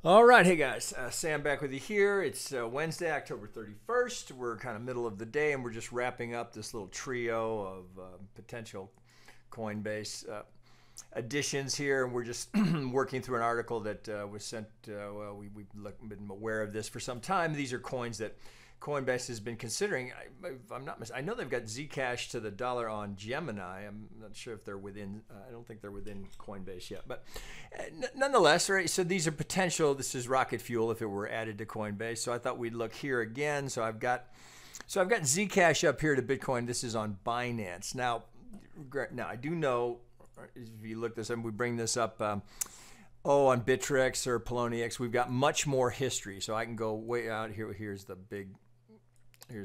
All right, hey guys, Sam back with you here. It's Wednesday, October 31st. We're kind of middle of the day, and we're just wrapping up this little trio of potential Coinbase additions here. And we're just working through an article that was sent. Well, we've been aware of this for some time. These are coins that Coinbase has been considering. I know they've got Zcash to the dollar on Gemini. I'm not sure if they're within. I don't think they're within Coinbase yet, but nonetheless, right? So these are potential. This is rocket fuel if it were added to Coinbase. So I thought we'd look here again. So I've got Zcash up here to Bitcoin. This is on Binance. Now I do know if you look this up, we bring this up. On Bittrex or Poloniex, we've got much more history. So I can go way out here. Here's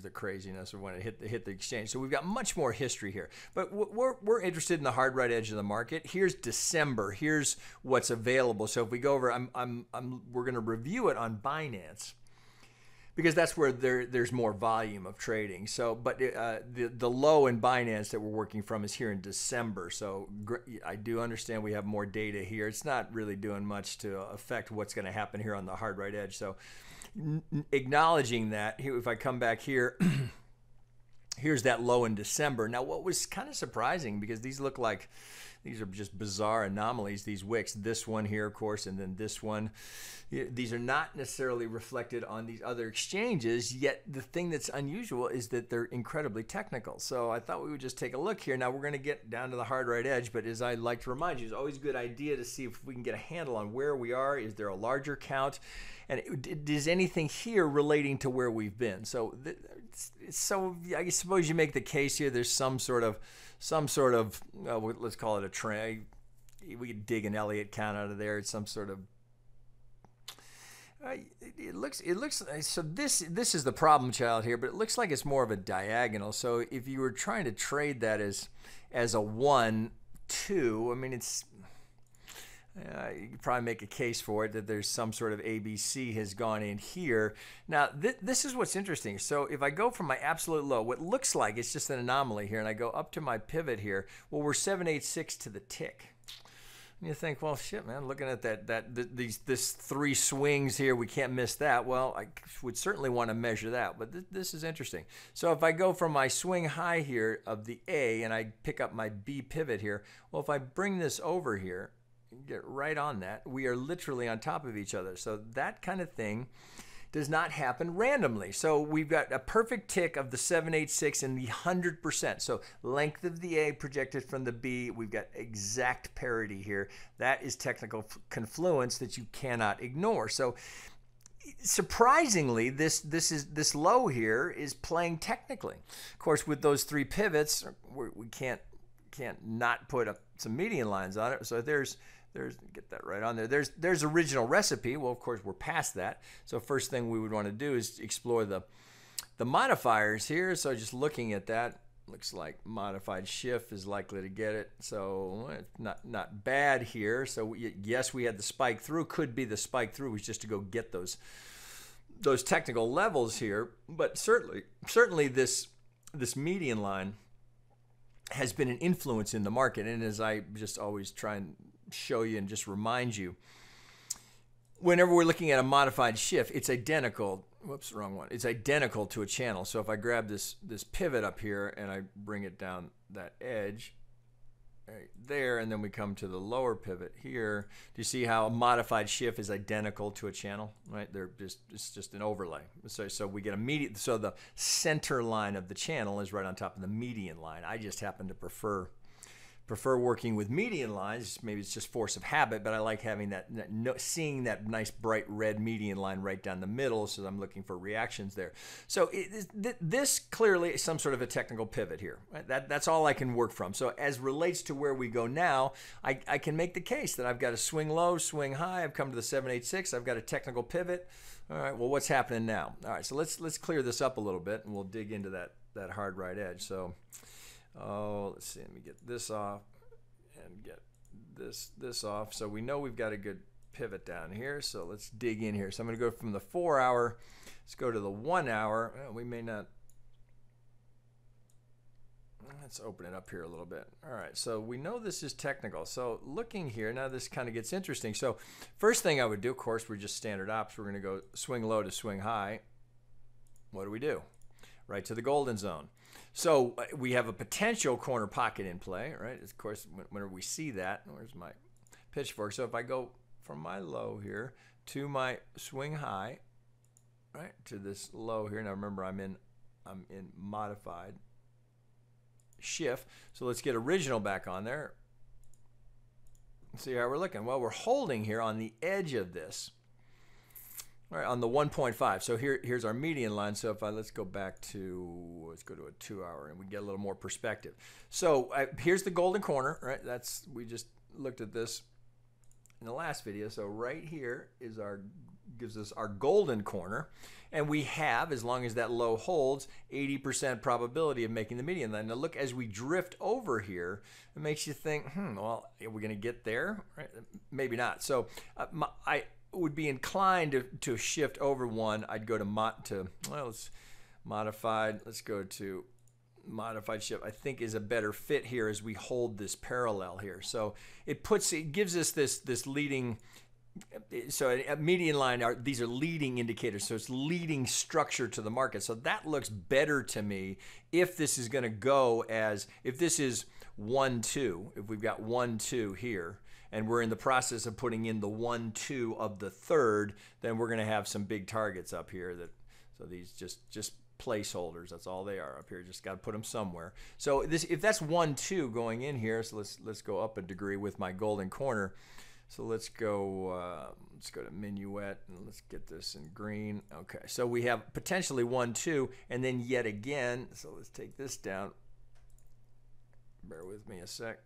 the craziness of when it hit the exchange. So we've got much more history here. But we're interested in the hard right edge of the market. Here's December. Here's what's available. So if we go over, we're going to review it on Binance, because that's where there's more volume of trading. So, but the low in Binance that we're working from is here in December. So I do understand we have more data here. It's not really doing much to affect what's going to happen here on the hard right edge. So acknowledging that, here, if I come back here, here's that low in December. Now, what was kind of surprising, because these look like these are just bizarre anomalies, these wicks. This one here, of course, and then this one. These are not necessarily reflected on these other exchanges, yet the thing that's unusual is that they're incredibly technical. So I thought we would just take a look here. Now we're going to get down to the hard right edge, but as I like to remind you, it's always a good idea to see if we can get a handle on where we are. Is there a larger count? And is anything here relating to where we've been? So I suppose you make the case here. There's some sort of let's call it a trend. We could dig an Elliott count out of there. It's some sort of it looks so this is the problem child here, but it looks like it's more of a diagonal. So if you were trying to trade that as a 1 2, I mean, it's you could probably make a case for it that there's some sort of ABC has gone in here. Now, this is what's interesting. So if I go from my absolute low, what looks like it's just an anomaly here, and I go up to my pivot here, well, we're 786 to the tick. And you think, well, shit, man, looking at this 3 swings here, we can't miss that. Well, I would certainly want to measure that, but this is interesting. So if I go from my swing high here of the A and I pick up my B pivot here, well, if I bring this over here, get right on that, we are literally on top of each other. So that kind of thing does not happen randomly. So we've got a perfect tick of the 786 and the 100%. So length of the A projected from the B, we've got exact parity here. That is technical confluence that you cannot ignore. So surprisingly, this low here is playing technically. Of course, with those 3 pivots, we can't not put up some median lines on it. So there's get that right on there. There's original recipe. Well, of course, we're past that. So first thing we would want to do is explore the modifiers here. So just looking at that, looks like modified shift is likely to get it. So not bad here. So yes, we had the spike through. Could be the spike through was just to go get those technical levels here. But certainly this median line has been an influence in the market. And as I just always try and show you and just remind you, whenever we're looking at a modified shift, it's identical. Whoops, wrong one. It's identical to a channel. So if I grab this pivot up here and I bring it down that edge right there, and then we come to the lower pivot here, do you see how a modified shift is identical to a channel? Right? It's just an overlay. So we get a so the center line of the channel is right on top of the median line. I just happen to prefer working with median lines. Maybe it's just force of habit, but I like having seeing that nice bright red median line right down the middle, so I'm looking for reactions there. So this clearly is some sort of a technical pivot here. Right? That's all I can work from. So as relates to where we go now, I can make the case that I've got a swing low, swing high. I've come to the 786. I've got a technical pivot. All right, well, what's happening now? All right, so let's clear this up a little bit, and we'll dig into that hard right edge. So let's see, let me get this off and get this off. So we know we've got a good pivot down here. So let's dig in here. So I'm going to go from the 4 hour. Let's go to the 1 hour. Well, we may not. Let's open it up here a little bit. All right, so we know this is technical. So looking here, now this kind of gets interesting. So first thing I would do, of course, we're just standard ops. We're going to go swing low to swing high. What do? Right to the golden zone. So we have a potential corner pocket in play, right? Of course, whenever we see that, where's my pitchfork? So if I go from my low here to my swing high, right, to this low here. Now remember, I'm in modified shift. So let's get original back on there. Let's see how we're looking. Well, we're holding here on the edge of this. All right, on the 1.5. So here's our median line. So if let's go back to, let's go to a 2 hour and we get a little more perspective. So here's the golden corner, right? We just looked at this in the last video. So right here is gives us our golden corner. And we have, as long as that low holds, 80% probability of making the median line. Now look, as we drift over here, it makes you think, well, are we going to get there? Right? Maybe not. So I would be inclined to shift over one. I'd go to let's modified. Let's go to modified shift. I think is a better fit here as we hold this parallel here. So it gives us this leading. So a median line, these are leading indicators. So it's leading structure to the market. So that looks better to me if this is going to go if this is 1, 2, if we've got 1, 2 here, and we're in the process of putting in the 1, 2 of the third, then we're going to have some big targets up here. So these just placeholders. That's all they are up here. Just got to put them somewhere. So if that's 1, 2 going in here, so let's go up a degree with my golden corner. So let's go to minuet and let's get this in green. Okay, so we have potentially 1, 2, and then yet again. So let's take this down. Bear with me a sec.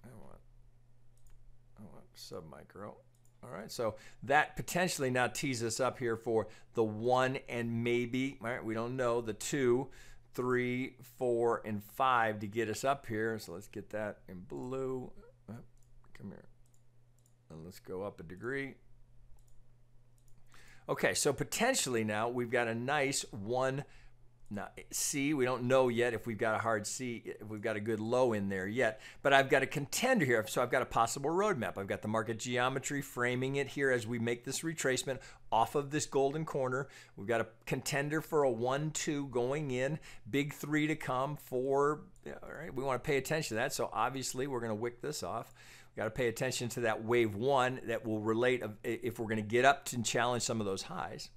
I want submicro. All right, so that potentially now tees us up here for the 1 and maybe, all right, we don't know, the 2, 3, 4, and 5 to get us up here. So let's get that in blue. Come here. And let's go up a degree. Okay, so potentially now we've got a nice 1. Now, C, we don't know yet if we've got a hard C, if we've got a good low in there yet, but I've got a contender here. So I've got a possible roadmap. I've got the market geometry framing it here as we make this retracement off of this golden corner. We've got a contender for a 1, 2 going in, big 3 to come, 4. All right, we want to pay attention to that. So obviously we're going to wick this off. Got to pay attention to that wave 1 that will relate if we're going to get up to challenge some of those highs.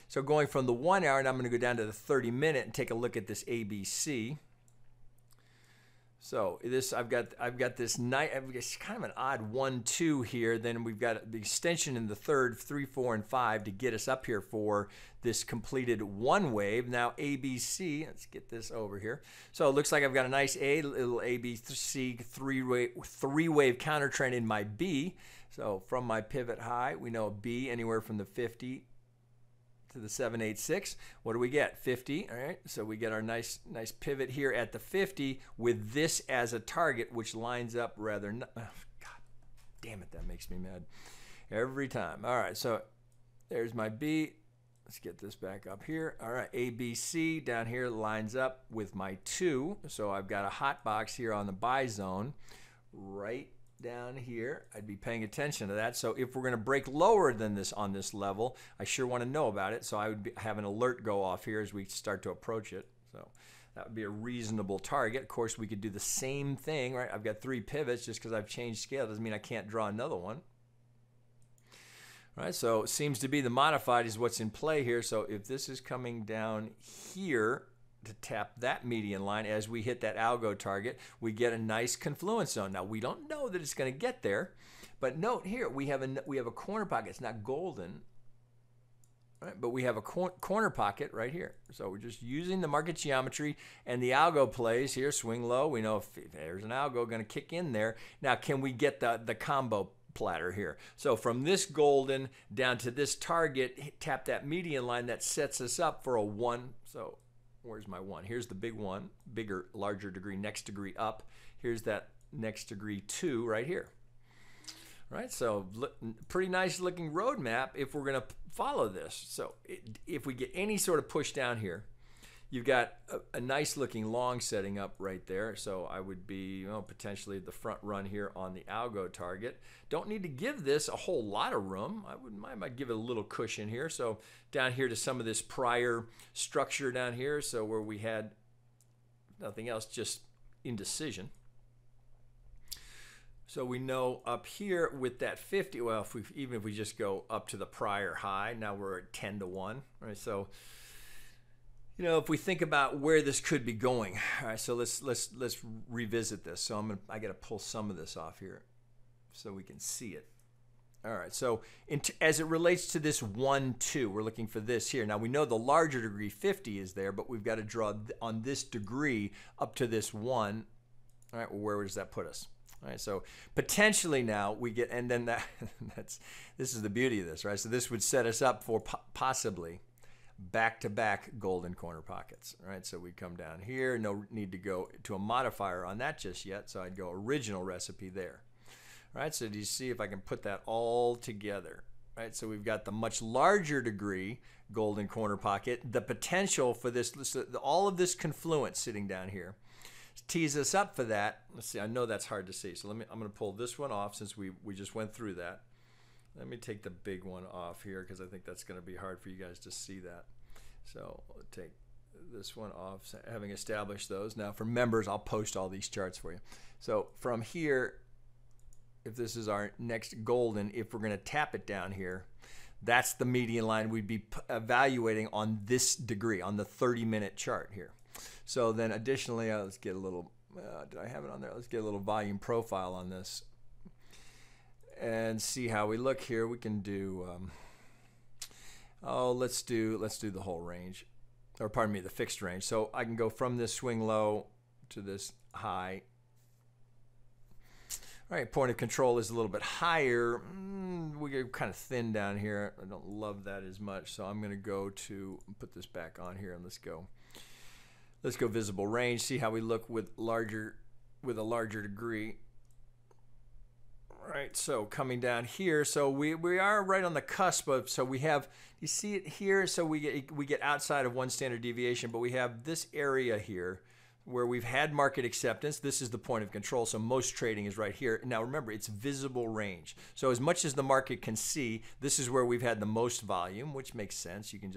So going from the 1 hour, and I'm going to go down to the 30-minute and take a look at this ABC. So this I've got this nice, it's kind of an odd 1, 2 here. Then we've got the extension in the third, 3, 4, and 5 to get us up here for this completed 1 wave. Now ABC, let's get this over here. So it looks like I've got a nice little ABC 3-wave counter trend in my B. So from my pivot high, we know B anywhere from the 50 to the 786. What do we get? 50. All right, so we get our nice pivot here at the 50 with this as a target, which lines up rather God damn it, that makes me mad every time. All right, so there's my B. Let's get this back up here. All right, ABC down here lines up with my 2. So I've got a hot box here on the buy zone right down here. I'd be paying attention to that. So if we're going to break lower than this on this level, I sure want to know about it. So I would have an alert go off here as we start to approach it. So that would be a reasonable target. Of course, we could do the same thing, right? I've got 3 pivots. Just because I've changed scale doesn't mean I can't draw another one. All right, so it seems to be the modified is what's in play here. So if this is coming down here to tap that median line as we hit that algo target, we get a nice confluence zone. Now we don't know that it's going to get there, but note here we have a corner pocket. It's not golden, right? But we have a corner pocket right here. So we're just using the market geometry and the algo plays here. Swing low. We know if there's an algo going to kick in there. Now can we get the combo platter here? So from this golden down to this target, tap that median line that sets us up for a 1. So where's my 1? Here's the big 1, bigger, larger degree, next degree up. Here's that next degree 2 right here. Right, so pretty nice looking roadmap if we're going to follow this. So if we get any sort of push down here, you've got a nice looking long setting up right there. So I would be, you know, potentially the front run here on the algo target. Don't need to give this a whole lot of room. I might give it a little cushion here. So down here to some of this prior structure down here. So where we had nothing else, just indecision. So we know up here with that 50, well, even if we just go up to the prior high, now we're at 10 to 1, right? So, you know, if we think about where this could be going, all right, so let's revisit this. So I got to pull some of this off here so we can see it. All right, so as it relates to this 1, 2, we're looking for this here. Now we know the larger degree 50 is there, but we've got to draw on this degree up to this 1. All right, well, where does that put us? All right, so potentially now we get, and then this is the beauty of this, right? So this would set us up for possibly back-to-back golden corner pockets, right? So we come down here, no need to go to a modifier on that just yet, so I'd go original recipe there. All right, so do you see if I can put that all together? Right, so we've got the much larger degree golden corner pocket, the potential for this, all of this confluence sitting down here tees us up for that. Let's see, I know that's hard to see, so I'm going to pull this one off since we just went through that. Let me take the big one off here because I think that's going to be hard for you guys to see that. So I'll take this one off, having established those. Now for members, I'll post all these charts for you. So from here, if this is our next golden, if we're going to tap it down here, that's the median line we'd be evaluating on this degree, on the 30-minute chart here. So then additionally, let's get a little, did I have it on there? Let's get a little volume profile on this and see how we look here. We can do, let's do the whole range, or pardon me, the fixed range. So I can go from this swing low to this high. All right, point of control is a little bit higher. We get kind of thin down here. I don't love that as much, so I'm going to go to put this back on here and let's go visible range. See how we look with a larger degree. All right, so coming down here, so we are right on the cusp of. So we have, you see it here. So we get outside of one standard deviation, but we have this area here where we've had market acceptance. This is the point of control, so most trading is right here. Now remember, it's visible range. So as much as the market can see, this is where we've had the most volume, which makes sense. You can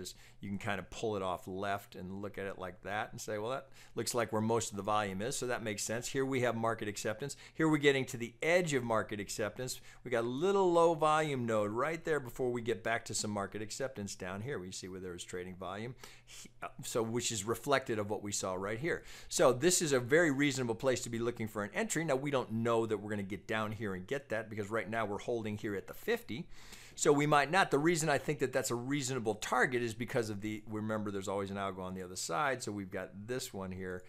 kind of pull it off left and look at it like that and say, well, that looks like where most of the volume is, so that makes sense. Here we have market acceptance. Here we're getting to the edge of market acceptance. We got a little low volume node right there before we get back to some market acceptance down here. We see where there is trading volume, so which is reflected of what we saw right here. So this is a very reasonable place to be looking for an entry. Now we don't know that we're going to get down here and get that because right now we're holding here at the 50. So we might not. The reason I think that that's a reasonable target is because of remember there's always an algo on the other side. So we've got this one here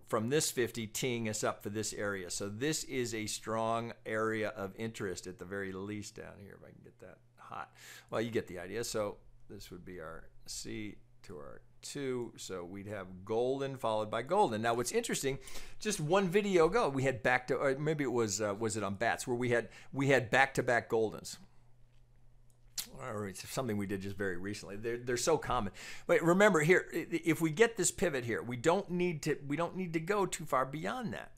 from this 50 teeing us up for this area. So this is a strong area of interest at the very least down here. If I can get that hot. Well, you get the idea. So this would be our C to our 2, so we'd have golden followed by golden. Now what's interesting, just one video ago we had or maybe it was it on bats where we had back-to-back goldens, or it's something we did just very recently. They're so common. But remember here, if we get this pivot here, we don't need to go too far beyond that.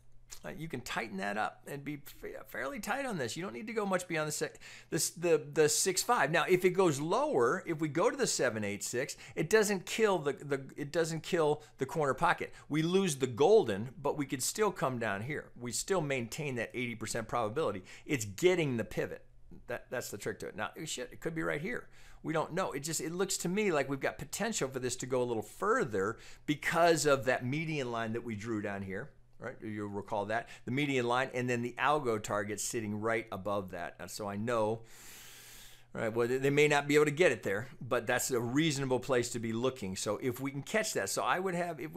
You can tighten that up and be fairly tight on this. You don't need to go much beyond the 6.5. Now, if it goes lower, if we go to the 7.86, it doesn't kill the corner pocket. We lose the golden, but we could still come down here. We still maintain that 80% probability. It's getting the pivot. That's the trick to it. Now, shit, it could be right here. We don't know. It looks to me like we've got potential for this to go a little further because of that median line that we drew down here. Right, you'll recall that, the median line, and then the algo target sitting right above that. And so I know, right, well, they may not be able to get it there, but that's a reasonable place to be looking. So if we can catch that, so I would have, if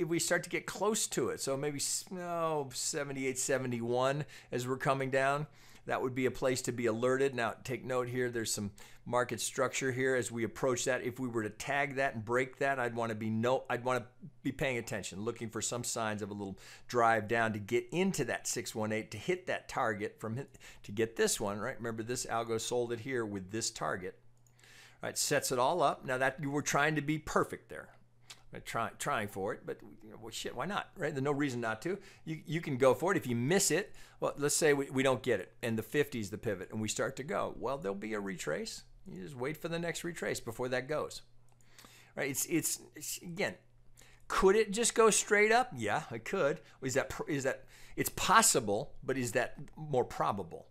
we start to get close to it, so maybe 78, 71 as we're coming down, that would be a place to be alerted. Now, take note here, there's some market structure here as we approach that. If we were to tag that and break that, I'd want to be paying attention, looking for some signs of a little drive down to get into that 618 to hit that target to get this one, right? Remember, this algo sold it here with this target. Right, sets it all up. Now that we're trying to be perfect there. right? Trying for it, but well, shit, why not, right? There's no reason not to. You can go for it. If you miss it, well, let's say we don't get it, and the 50 is the pivot, and we start to go. Well, there'll be a retrace. You just wait for the next retrace before that goes, right? It's again, could it just go straight up? Yeah, it could. Is that it's possible, but is that more probable?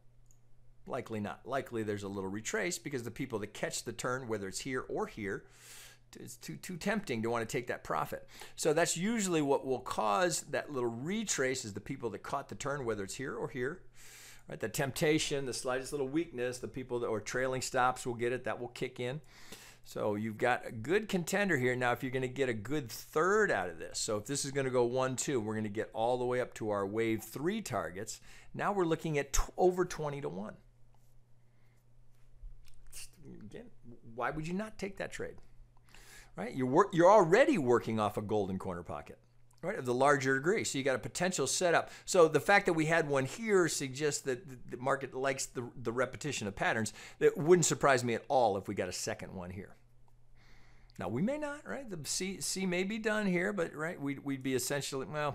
Likely not. Likely there's a little retrace because the people that catch the turn, whether it's here or here, it's too tempting to want to take that profit. So that's usually what will cause that little retrace is the people that caught the turn, whether it's here or here. Right? The temptation, the slightest little weakness, the people that or trailing stops will get it. That will kick in. So you've got a good contender here. Now, if you're going to get a good third out of this, so if this is going to go 1, 2, we're going to get all the way up to our wave 3 targets. Now we're looking at over 20 to 1. Again, why would you not take that trade? Right? You're already working off a golden corner pocket, right? Of the larger degree. So you got a potential setup. So the fact that we had one here suggests that the market likes the repetition of patterns. It wouldn't surprise me at all if we got a second one here. Now we may not, right? The C may be done here, but right, we'd be essentially, well,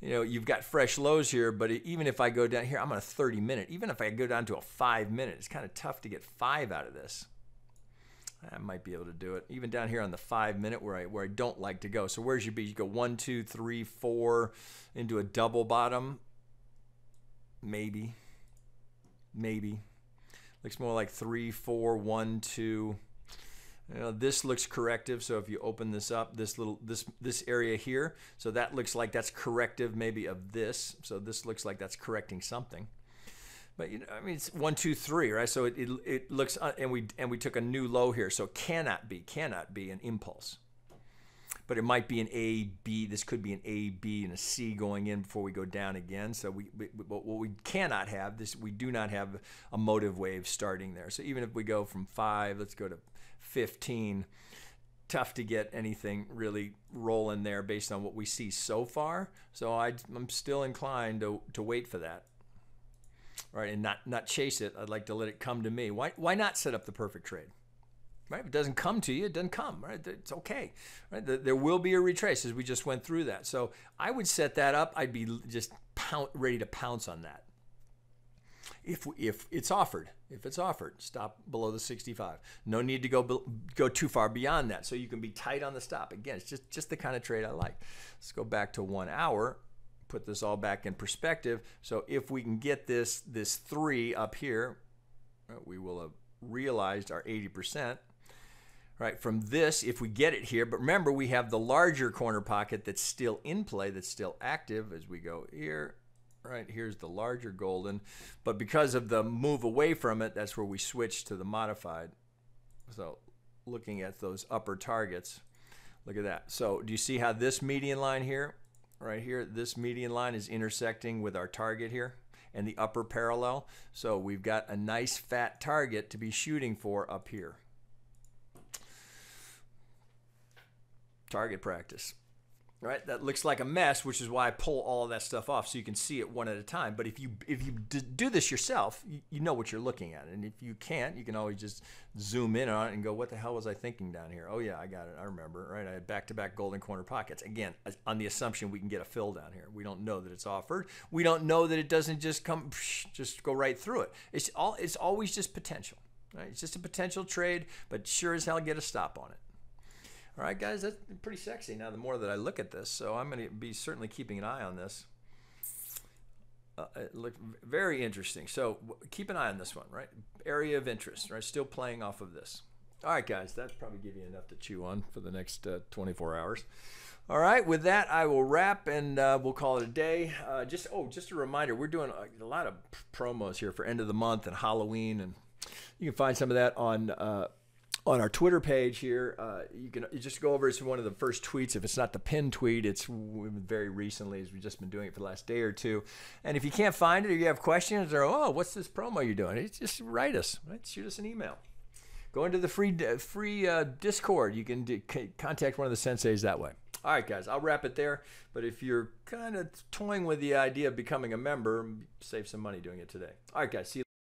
you know, you've got fresh lows here, but even if I go down here, I'm on a 30-minute. Even if I go down to a 5-minute, it's kind of tough to get 5 out of this. I might be able to do it. Even down here on the 5-minute where I don't like to go. So where's your B? You go 1, 2, 3, 4 into a double bottom. Maybe. Looks more like 3, 4, 1, 2. You know, this looks corrective. So if you open this up, this area here, so that looks like that's corrective maybe of this. So this looks like that's correcting something. But you know, I mean, it's 1, 2, 3, right? So it looks, and we took a new low here, so it cannot be an impulse. But it might be an A, B. This could be an A, B, and a C going in before we go down again. So what we cannot have this. We do not have a motive wave starting there. So even if we go from 5, let's go to 15. Tough to get anything really rolling there based on what we see so far. So I'm still inclined to wait for that. Right, and not chase it. I'd like to let it come to me. Why not set up the perfect trade? Right, if it doesn't come to you, it doesn't come. Right, it's okay. Right, there will be a retrace as we just went through that. So I would set that up. I'd be just ready to pounce on that. If it's offered, stop below the 65. No need to go too far beyond that. So you can be tight on the stop. Again, it's just the kind of trade I like. Let's go back to 1 hour. Put this all back in perspective. So if we can get this 3 up here, we will have realized our 80%. Right, from this, if we get it here, but remember we have the larger corner pocket that's still in play, that's still active as we go here. Right, here's the larger golden, but because of the move away from it, that's where we switch to the modified. So looking at those upper targets, look at that. So do you see how this median line here? Right here, this median line is intersecting with our target here and the upper parallel. So we've got a nice fat target to be shooting for up here. Target practice. Right? That looks like a mess, which is why I pull all of that stuff off so you can see it one at a time. But if you do this yourself, you know what you're looking at. And if you can't, you can always just zoom in on it and go, what the hell was I thinking down here? Oh, yeah, I got it. I remember. Right? I had back-to-back golden corner pockets. Again, on the assumption we can get a fill down here. We don't know that it's offered. We don't know that it doesn't just go right through it. It's always just potential. Right? It's just a potential trade, but sure as hell get a stop on it. All right, guys, that's pretty sexy now the more that I look at this. So I'm going to be certainly keeping an eye on this. It looked very interesting. So keep an eye on this one, right? Area of interest, right? Still playing off of this. All right, guys, that'll probably give you enough to chew on for the next 24 hours. All right, with that, I will wrap and we'll call it a day. Just a reminder, we're doing a lot of promos here for end of the month and Halloween, and you can find some of that on our Twitter page here. You just go over as one of the first tweets. If it's not the pinned tweet, it's very recently, as we've just been doing it for the last day or two. And if you can't find it or you have questions or, oh, what's this promo you're doing? Just write us, right? Shoot us an email. Go into the free Discord. You can contact one of the senseis that way. All right, guys, I'll wrap it there. But if you're kind of toying with the idea of becoming a member, save some money doing it today. All right, guys, see you.